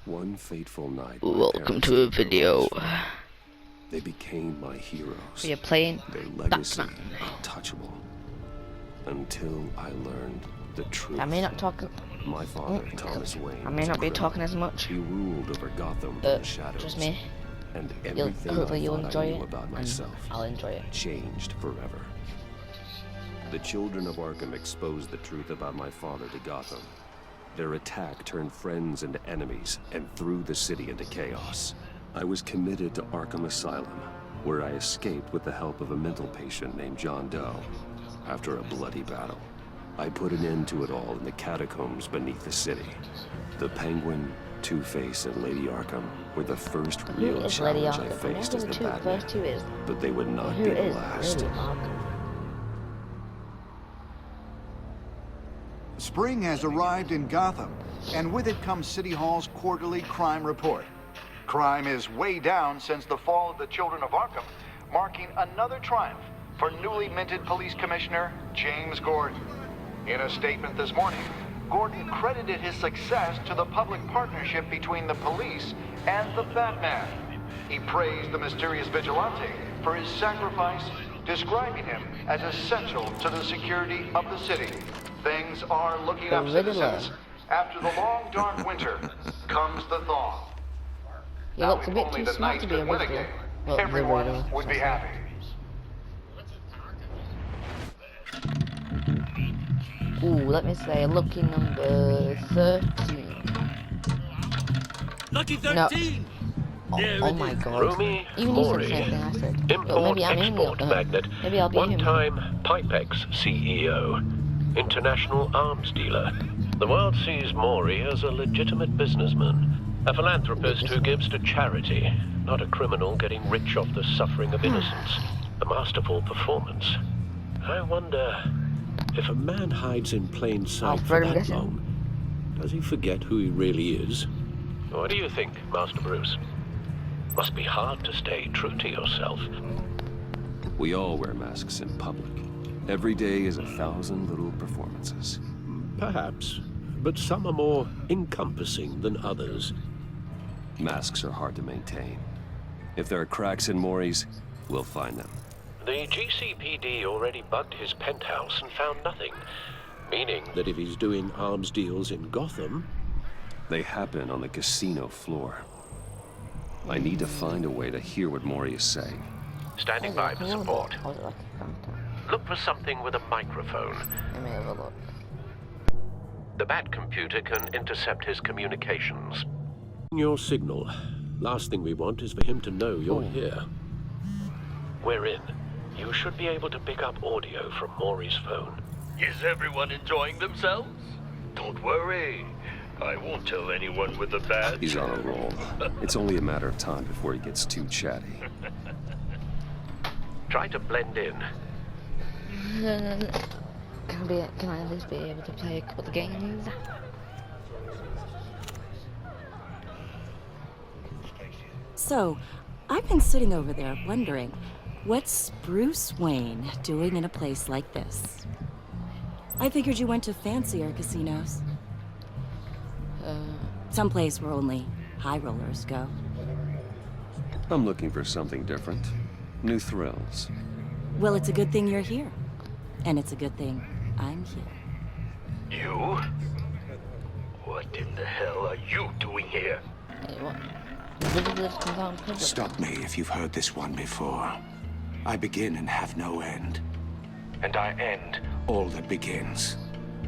One fateful night, Welcome to a video. They became my heroes. We are playing Their legacy Batman. untouchable. Until I learned the truth. I may not talk. My father, Thomas Wayne, I may not be talking as much. He ruled over Gotham from the shadows. Just me. And everything Hopefully I you'll thought enjoy I knew it. about And myself I'll enjoy it. changed forever. The children of Arkham exposed the truth about my father to Gotham. Their attack turned friends into enemies and threw the city into chaos. I was committed to Arkham Asylum, where I escaped with the help of a mental patient named John Doe. After a bloody battle, I put an end to it all in the catacombs beneath the city. The Penguin, Two-Face, and Lady Arkham were the first real challenge I faced as the Batman, but they would not be the last. Spring has arrived in Gotham, and with it comes City Hall's quarterly crime report. Crime is way down since the fall of the Children of Arkham, marking another triumph for newly minted Police Commissioner James Gordon. In a statement this morning, Gordon credited his success to the public partnership between the police and the Batman. He praised the mysterious vigilante for his sacrifice, describing him as essential to the security of the city. Things are looking up, citizens. After the long, dark winter comes the thaw. He looks a bit too smart to be a Riddler. Well, everyone would be happy. Ooh, let me say, lucky number 13. Lucky 13! No. Oh my god. Rumi Even he said the Mori, same thing I said. But maybe I'm import-export magnate, Maybe I'll be him. one-time Pipex CEO, international arms dealer. The world sees Mori as a legitimate businessman, a philanthropist who gives to charity, not a criminal getting rich off the suffering of innocence. A masterful performance. I wonder, if a man hides in plain sight for that long, does he forget who he really is? What do you think, Master Bruce? Must be hard to stay true to yourself. We all wear masks in public. Every day is 1,000 little performances. Perhaps, but some are more encompassing than others. Masks are hard to maintain. If there are cracks in Mori's, we'll find them. The GCPD already bugged his penthouse and found nothing, meaning that if he's doing arms deals in Gotham, they happen on the casino floor. I need to find a way to hear what Mori is saying. Standing by for support. Look for something with a microphone. Let me have a look. The Bat computer can intercept his communications. Your signal. Last thing we want is for him to know you're here. We're in. You should be able to pick up audio from Mori's phone. Is everyone enjoying themselves? Don't worry. I won't tell anyone with the badge. He's on a roll. It's only a matter of time before he gets too chatty. Try to blend in. Can I at least be able to play a couple of games? So, I've been sitting over there wondering, what's Bruce Wayne doing in a place like this? I figured you went to fancier casinos. Someplace where only high rollers go. I'm looking for something different. New thrills. Well, it's a good thing you're here. And it's a good thing I'm here. You? What in the hell are you doing here? Hey, what? Stop me if you've heard this one before. I begin and have no end. And I end all that begins.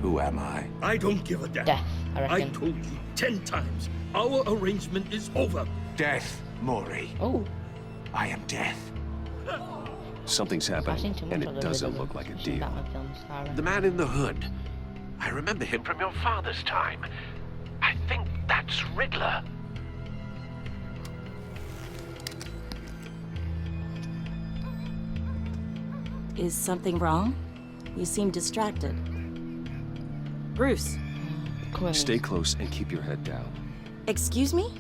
Who am I? I don't give a damn. Death, I reckon. I told you 10 times. Our arrangement is over. Death, Mori. Oh. I am death. Something's happening, and it doesn't look like a deal. The man in the hood. I remember him from your father's time. I think that's Riddler. Is something wrong? You seem distracted. Bruce. Stay close and keep your head down. Excuse me?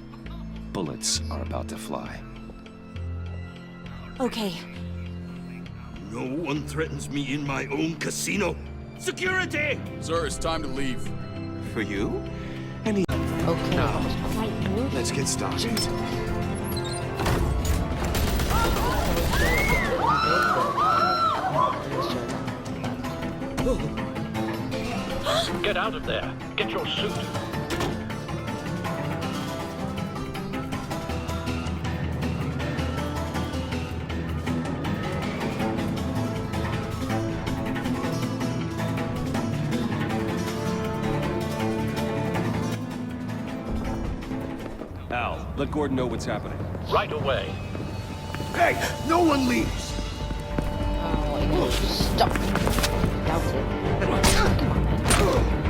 Bullets are about to fly. Okay. No one threatens me in my own casino. Security! Sir, it's time to leave. For you? Any Okay, Now, that was quite good. let's get started. Get out of there. Get your suit. Al, let Gordon know what's happening. Right away. Hey, no one leaves! Oh, stop. Doubt it. Come on, man.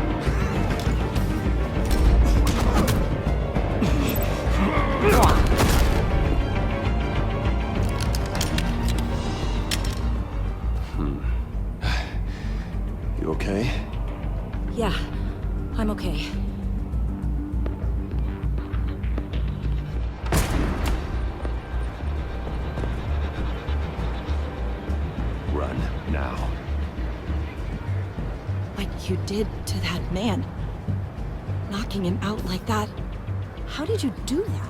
You okay? Yeah, I'm okay. Run, now. What you did to that man, knocking him out like that. How did you do that?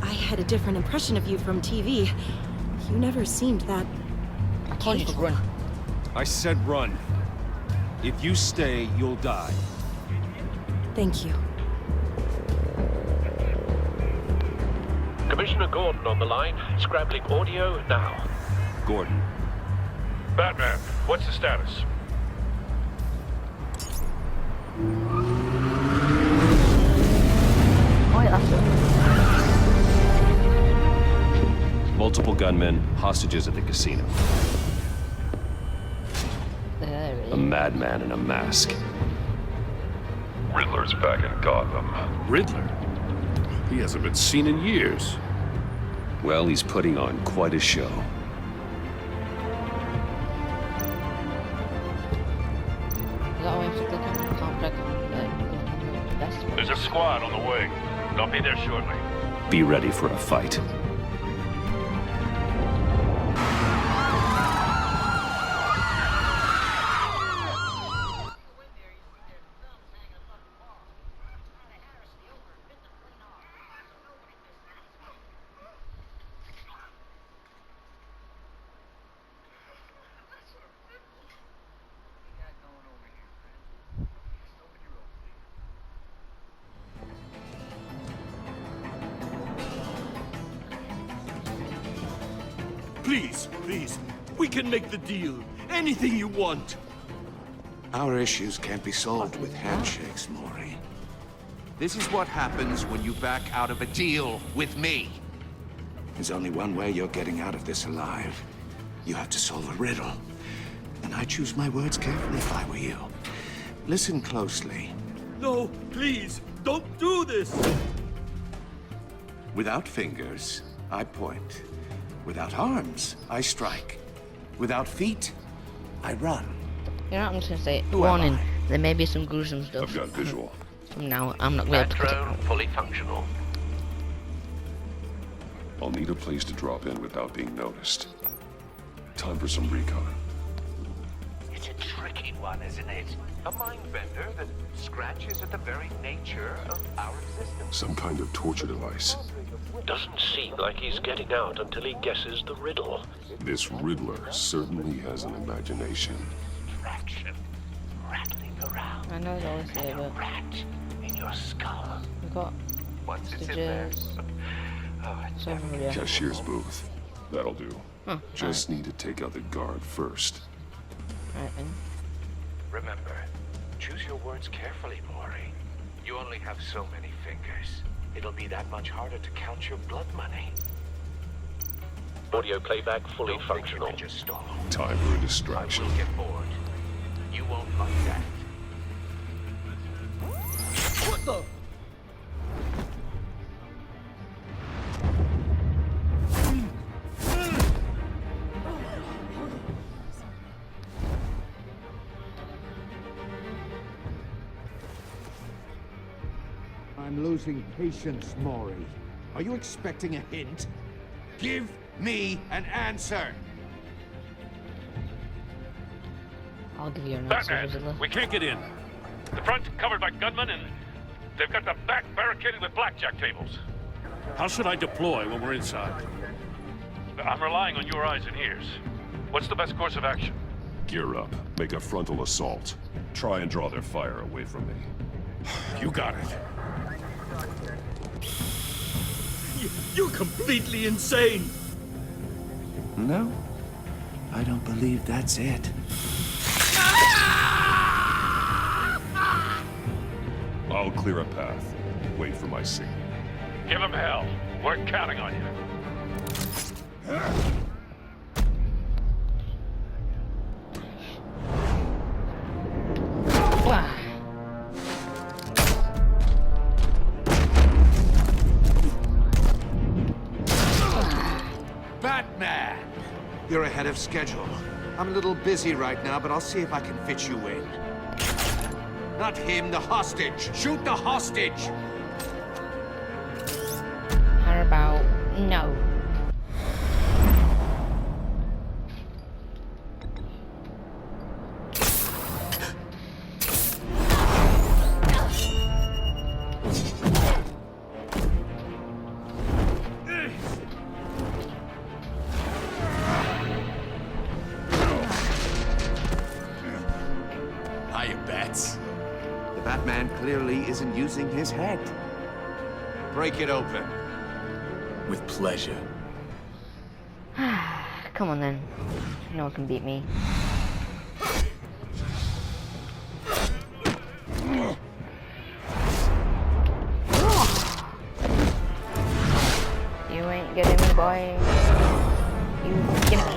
I had a different impression of you from TV. You never seemed that I told you to run. I said run. If you stay, you'll die. Thank you. Commissioner Gordon on the line. Scrambling audio now. Gordon. Batman, what's the status? Oh, yeah, that's it. Multiple gunmen, hostages at the casino. There it A is. madman in a mask. Riddler's back in Gotham. Riddler? He hasn't been seen in years. Well, he's putting on quite a show. Is that why I'm still looking complex? Best There's a squad on the way. They'll be there shortly. Be ready for a fight. Please, please, we can make the deal. Anything you want. Our issues can't be solved with handshakes, Maury. This is what happens when you back out of a deal with me. There's only one way you're getting out of this alive. You have to solve a riddle. And I choose my words carefully if I were you. Listen closely. No, please, don't do this. Without fingers, I point. Without arms, I strike. Without feet, I run. You know what I'm just gonna say? Who am Warning, I? there may be some gruesome stuff. I've got visual. From now, I'm not going to cut it Drone out. fully functional. I'll need a place to drop in without being noticed. Time for some recon. It's a tricky one, isn't it? A mind bender that scratches at the very nature of our existence. Some kind of torture device. Doesn't seem like he's getting out until he guesses the riddle. This Riddler certainly has an imagination. Fraction rattling around. I know it's always And there, a but rat in your skull. we've got Once it's in there. stitches. Oh, it's So yeah. Cashier's booth. That'll do. Huh, Just need to take out the guard first. Right then. Remember, choose your words carefully, Maury. You only have so many fingers. It'll be that much harder to count your blood money. Audio playback fully Don't think you functional. can just stall. Time for a I distraction. will get bored. You won't like that. What the? I'm losing patience, Maury. Are you expecting a hint? Give me an answer! I'll give you an answer, Batman, Riddler. we can't get in. The front covered by gunmen and They've got the back barricaded with blackjack tables. How should I deploy when we're inside? I'm relying on your eyes and ears. What's the best course of action? Gear up. Make a frontal assault. Try and draw their fire away from me. You got it. You're completely insane! No, I don't believe that's it. I'll clear a path. Wait for my signal. Give them hell. We're counting on you. Batman! You're ahead of schedule. I'm a little busy right now, but I'll see if I can fit you in. Not him, the hostage! Shoot the hostage! How about no? The Batman clearly isn't using his head. Break it open. With pleasure. Come on then. No one can beat me. You ain't getting me, boy. You get me.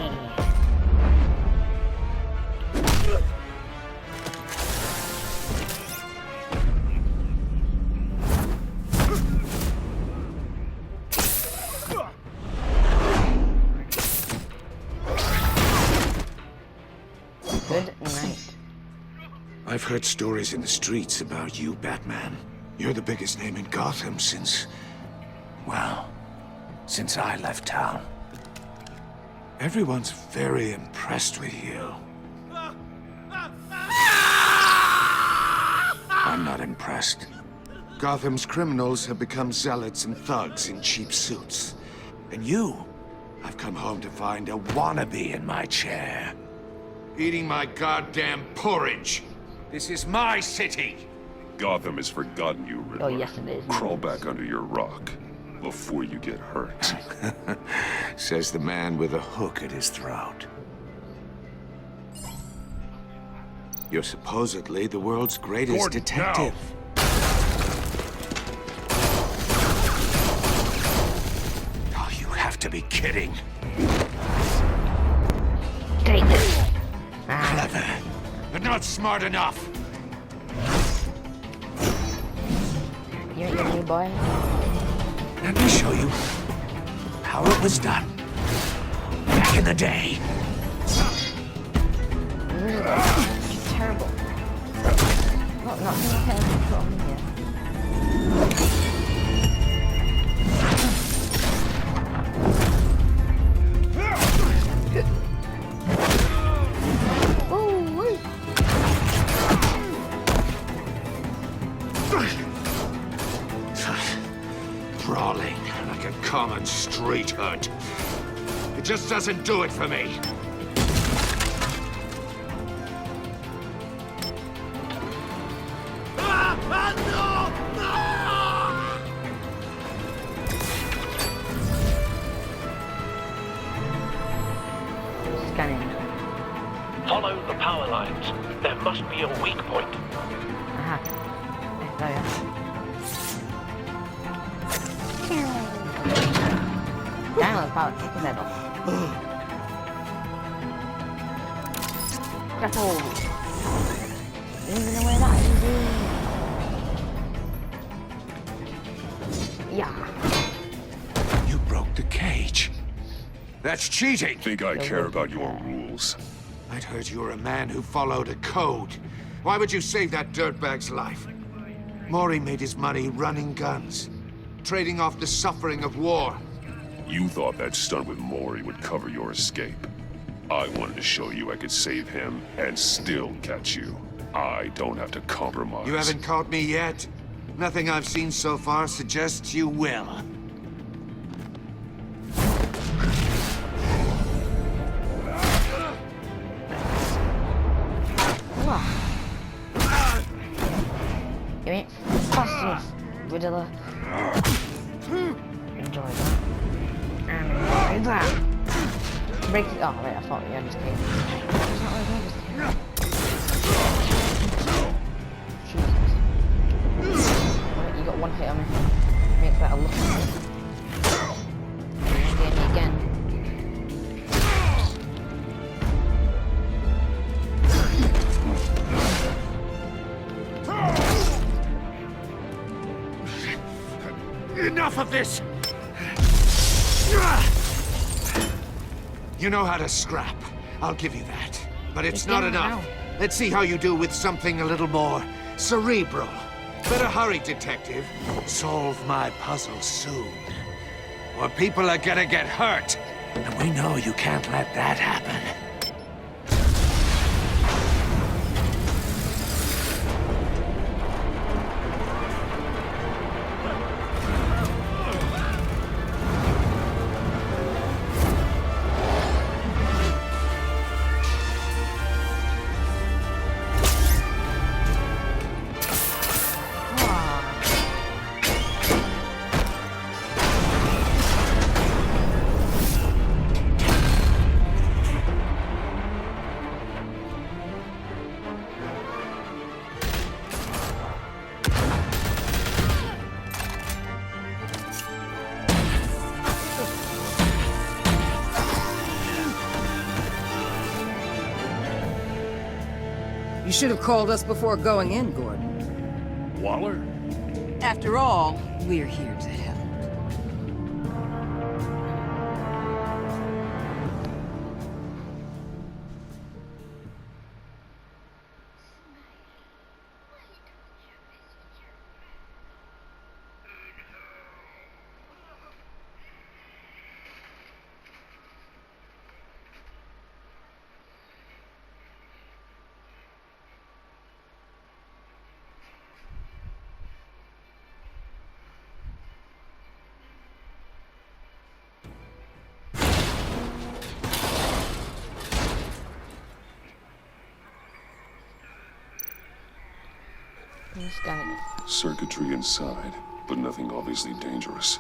Good night. I've heard stories in the streets about you, Batman. You're the biggest name in Gotham since... well, since I left town. Everyone's very impressed with you. I'm not impressed. Gotham's criminals have become zealots and thugs in cheap suits. And you, I've come home to find a wannabe in my chair. Eating my goddamn porridge. This is my city. Gotham has forgotten you, Riddler. Oh, yes it is. Crawl back under your rock before you get hurt. Says the man with a hook at his throat. You're supposedly the world's greatest Gordon, detective. Oh, you have to be kidding. Take this. Clever, but not smart enough. You ain't getting me, boy. Let me show you how it was done back in the day. It's terrible. Not terrible from here. Brawling like a common street hood. It just doesn't do it for me. Scanning. Follow the power lines. There must be a weak point. Aha. There we are. Down the power, take the metal. Grapple. You don't even know where that is. Yeah. You broke the cage. That's cheating. Think I care about your rules? I'd heard you were a man who followed a code. Why would you save that dirtbag's life? Maury made his money running guns, trading off the suffering of war. You thought that stunt with Maury would cover your escape. I wanted to show you I could save him and still catch you. I don't have to compromise. You haven't caught me yet. Nothing I've seen so far suggests you will. Give me fast, Riddler. Enjoy that. And enjoy that. Break it. Oh, wait, I thought you just came. That's not where I just came. Jesus. Right, you got one hit on me. Make that a look. Get me again. Enough of this! You know how to scrap. I'll give you that. But it's not enough. Let's see how you do with something a little more cerebral. Better hurry, detective. Solve my puzzle soon. Or people are gonna get hurt. And we know you can't let that happen. You should have called us before going in, Gordon. Waller? After all, we're here to help. Circuitry inside, but nothing obviously dangerous.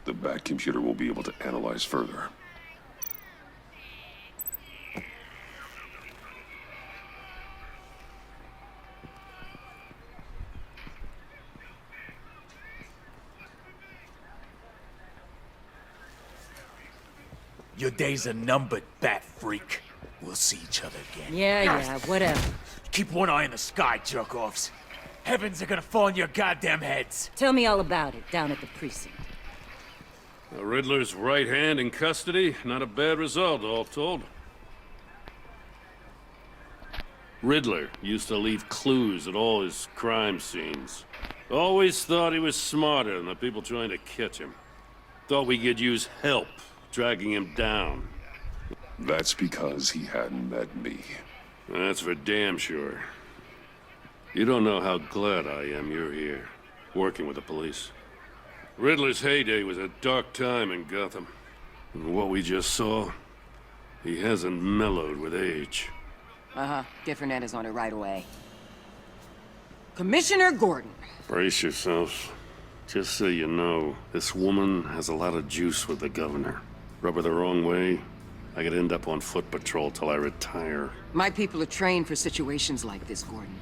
The back computer will be able to analyze further. Your days are numbered, bat freak. We'll see each other again. Yeah, whatever. Keep one eye in the sky, jerk-offs. Heavens are gonna fall on your goddamn heads. Tell me all about it down at the precinct. The Riddler's right hand in custody. Not a bad result, all told. Riddler used to leave clues at all his crime scenes. Always thought he was smarter than the people trying to catch him. Thought we could use help dragging him down. That's because he hadn't met me. That's for damn sure. You don't know how glad I am you're here, working with the police. Riddler's heyday was a dark time in Gotham. And what we just saw, he hasn't mellowed with age. Uh-huh. Get Fernandez on it right away. Commissioner Gordon. Brace yourselves. Just so you know, this woman has a lot of juice with the governor. Rub her the wrong way, I could end up on foot patrol till I retire. My people are trained for situations like this, Gordon.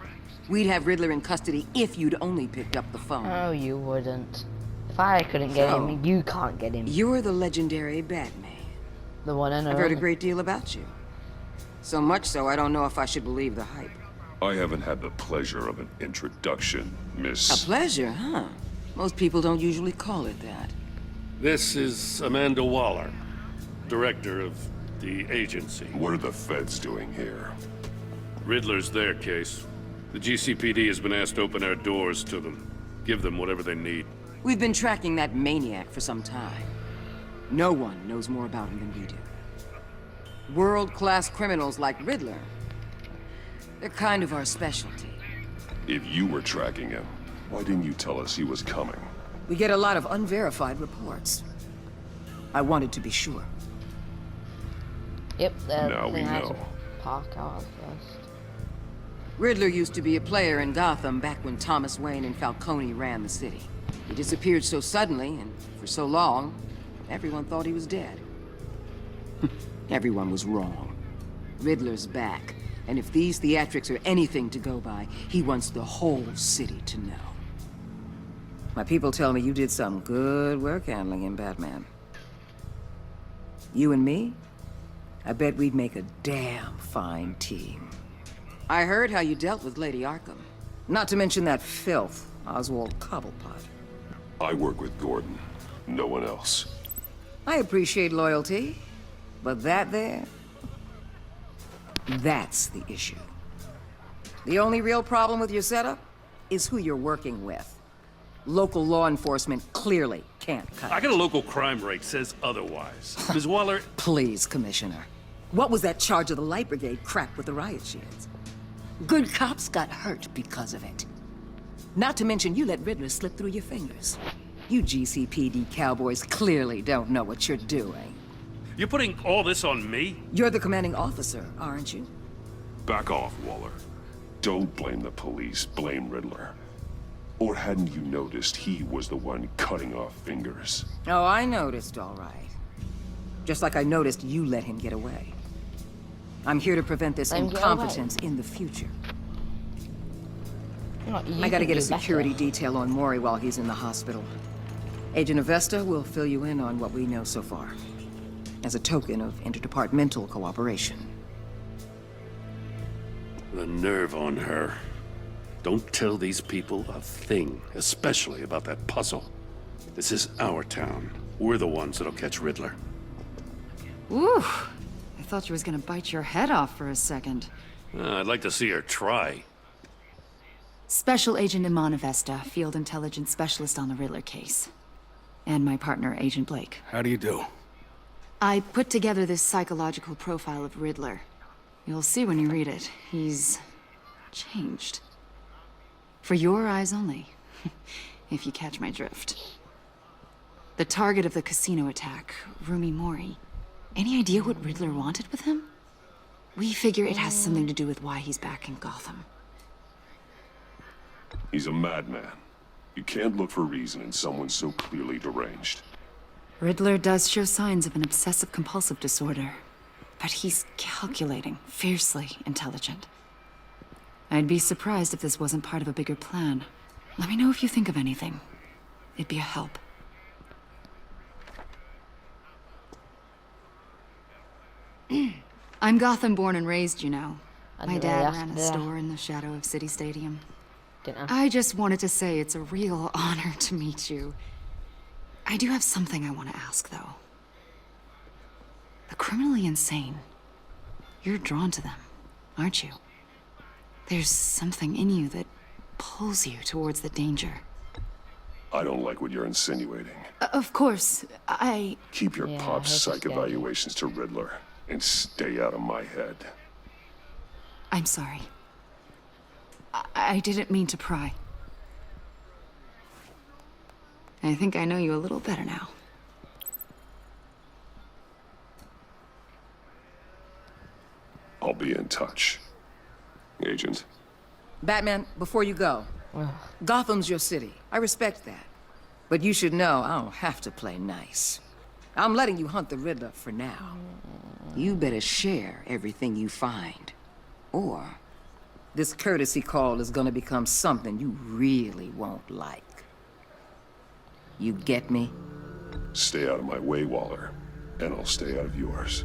We'd have Riddler in custody if you'd only picked up the phone. Oh, you wouldn't. If I couldn't get him, you can't get him. You're the legendary Batman. The one and only. I've heard a great deal about you. So much so, I don't know if I should believe the hype. I haven't had the pleasure of an introduction, Miss... A pleasure, huh? Most people don't usually call it that. This is Amanda Waller, director of the agency. What are the feds doing here? Riddler's their case. The GCPD has been asked to open our doors to them. Give them whatever they need. We've been tracking that maniac for some time. No one knows more about him than we do. World-class criminals like Riddler. They're kind of our specialty. If you were tracking him, Why didn't you tell us he was coming? We get a lot of unverified reports. I wanted to be sure. Yep, Now we know. Park out first. Riddler used to be a player in Gotham back when Thomas Wayne and Falcone ran the city. He disappeared so suddenly and for so long, everyone thought he was dead. Everyone was wrong. Riddler's back, and if these theatrics are anything to go by, he wants the whole city to know. My people tell me you did some good work handling him, Batman. You and me? I bet we'd make a damn fine team. I heard how you dealt with Lady Arkham. Not to mention that filth, Oswald Cobblepot. I work with Gordon. No one else. I appreciate loyalty, but that there... that's the issue. The only real problem with your setup is who you're working with. Local law enforcement clearly can't cut it. I got a local crime rate says otherwise. Ms. Waller... Please, Commissioner. What was that charge of the Light Brigade crap with the riot shields? Good cops got hurt because of it. Not to mention you let Riddler slip through your fingers. You GCPD cowboys clearly don't know what you're doing. You're putting all this on me? You're the commanding officer, aren't you? Back off, Waller. Don't blame the police, blame Riddler. Or hadn't you noticed he was the one cutting off fingers? Oh, I noticed, all right. Just like I noticed you let him get away. I'm here to prevent this incompetence in the future. I gotta get a security detail on Mori while he's in the hospital. Agent Avesta will fill you in on what we know so far, as a token of interdepartmental cooperation. The nerve on her. Don't tell these people a thing, especially about that puzzle. This is our town. We're the ones that'll catch Riddler. Ooh, I thought you was gonna bite your head off for a second. I'd like to see her try. Special Agent Iman Avesta, Field Intelligence Specialist on the Riddler case. And my partner, Agent Blake. How do you do? I put together this psychological profile of Riddler. You'll see when you read it. He's... changed. For your eyes only, if you catch my drift. The target of the casino attack, Rumi Mori. Any idea what Riddler wanted with him? We figure it has something to do with why he's back in Gotham. He's a madman. You can't look for reason in someone so clearly deranged. Riddler does show signs of an obsessive-compulsive disorder, but he's calculating, fiercely intelligent. I'd be surprised if this wasn't part of a bigger plan. Let me know if you think of anything. It'd be a help. I'm Gotham born and raised, you know. My dad ran a store in the shadow of City Stadium. I just wanted to say it's a real honor to meet you. I do have something I want to ask, though. The criminally insane. You're drawn to them, aren't you? There's something in you that pulls you towards the danger. I don't like what you're insinuating. Of course, I... Keep your pop's psych evaluations to Riddler, and stay out of my head. I'm sorry. I didn't mean to pry. I think I know you a little better now. I'll be in touch. Agent. Batman, before you go, Gotham's your city. I respect that. But you should know I don't have to play nice. I'm letting you hunt the Riddler for now. You better share everything you find. Or this courtesy call is gonna become something you really won't like. You get me? Stay out of my way, Waller, and I'll stay out of yours.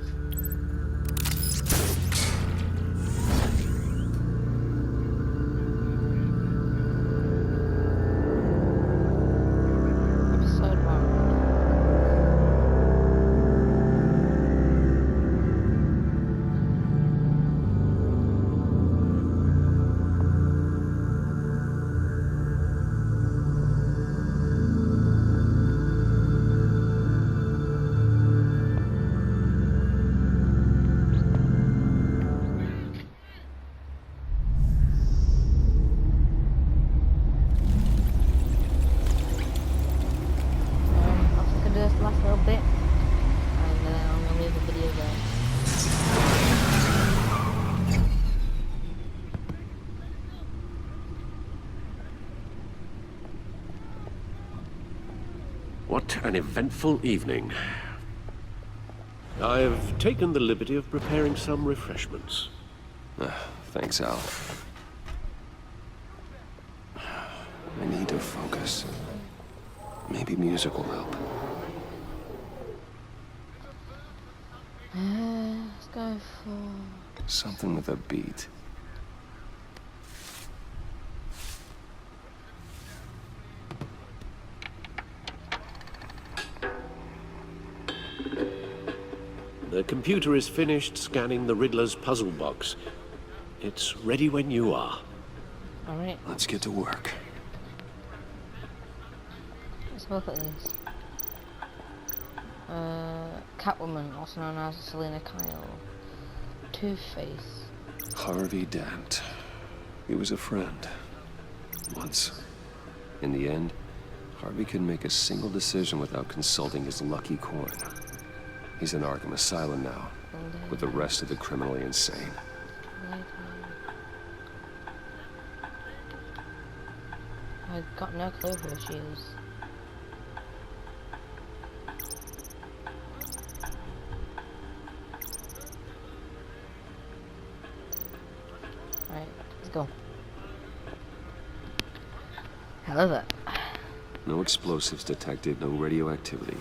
What an eventful evening. I've taken the liberty of preparing some refreshments. Thanks, Al. I need to focus. Maybe music will help. Let's go for... Something with a beat. The computer is finished scanning the Riddler's puzzle box. It's ready when you are. All right. Let's get to work. Let's look at this. Catwoman, also known as Selena Kyle. Two-Face. Harvey Dent. He was a friend. Once. In the end, Harvey couldn't make a single decision without consulting his lucky coin. He's in Arkham Asylum now, with the rest of the criminally insane. I got no clue who she is. Alright, let's go. I love it. No explosives detected, no radioactivity.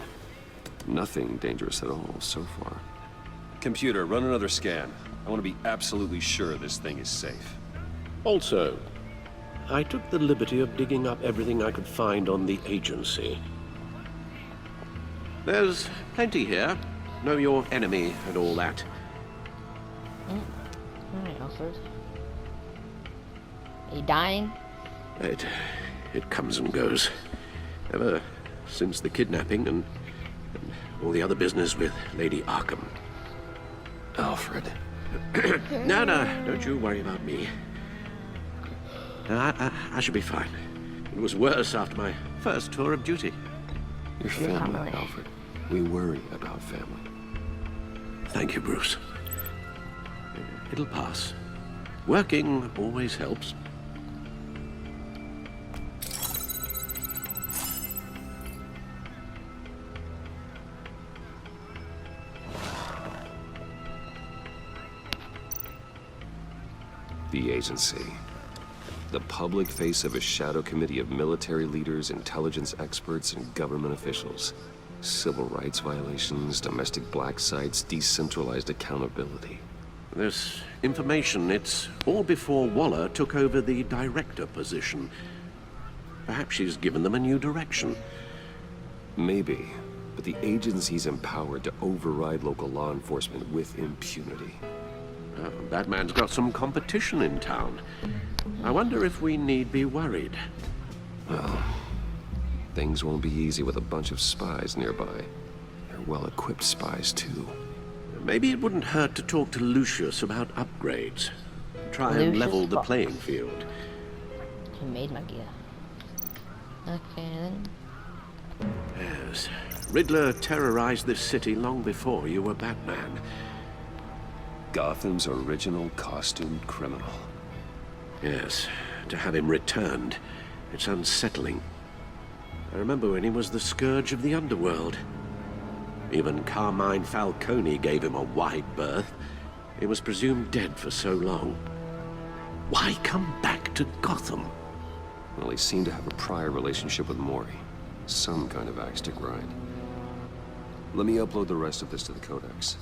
Nothing dangerous at all so far. Computer, run another scan. I want to be absolutely sure this thing is safe. Also, I took the liberty of digging up everything I could find on the agency. There's plenty here. Know your enemy and all that. Alright, Alfred. Are you dying? It comes and goes. Ever since the kidnapping and all the other business with Lady Arkham. Alfred. No, don't you worry about me. I should be fine. It was worse after my first tour of duty. Your family, Alfred. We worry about family. Thank you, Bruce. It'll pass. Working always helps. The agency. The public face of a shadow committee of military leaders, intelligence experts, and government officials. Civil rights violations, domestic black sites, decentralized accountability. This information, it's all before Waller took over the director position. Perhaps she's given them a new direction. Maybe, but the agency's empowered to override local law enforcement with impunity. Batman's got some competition in town. I wonder if we need be worried. Well, things won't be easy with a bunch of spies nearby. They're well-equipped spies, too. Maybe it wouldn't hurt to talk to Lucius about upgrades. Try and level the playing field. He made my gear. Okay, then. Yes. Riddler terrorized this city long before you were Batman. Gotham's original costumed criminal. Yes, to have him returned, it's unsettling. I remember when he was the scourge of the underworld. Even Carmine Falcone gave him a wide berth. He was presumed dead for so long. Why come back to Gotham? Well, he seemed to have a prior relationship with Mori. Some kind of axe to grind. Let me upload the rest of this to the Codex.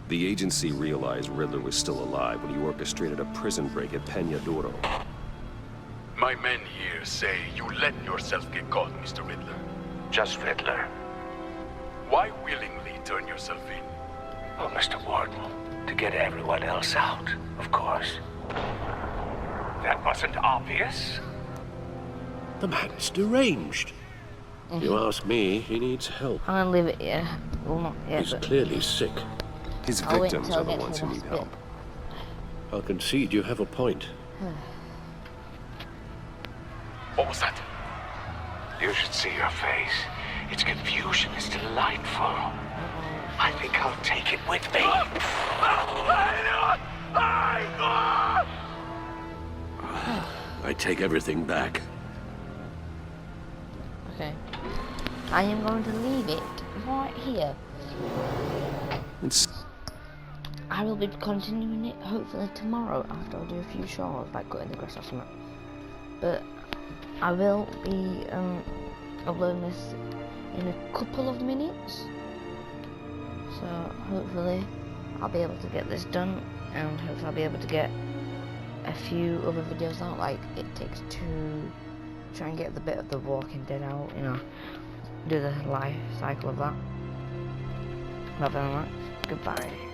The agency realized Riddler was still alive when he orchestrated a prison break at Peña Duro. My men here say you let yourself get caught, Mr. Riddler. Just Riddler. Why willingly turn yourself in? Oh, Mr. Warden, to get everyone else out, of course. That wasn't obvious. The man's deranged. If you ask me, he needs help. I'm gonna leave it here. Well, not yet, He's but clearly sick. His I'll wait victims until I are the get to ones the who need hospital. help. I'll concede you have a point. What was that? You should see your face. Its confusion is delightful. I think I'll take it with me. I take everything back. Okay. I am going to leave it right here. I will be continuing it hopefully tomorrow after I do a few chores, like cutting the grass or something. But I will be uploading this in a couple of minutes. So hopefully I'll be able to get this done, and hopefully I'll be able to get a few other videos out, like It Takes Two, try and get the bit of The Walking Dead out, you know, do the life cycle of that. Love you very much. Goodbye.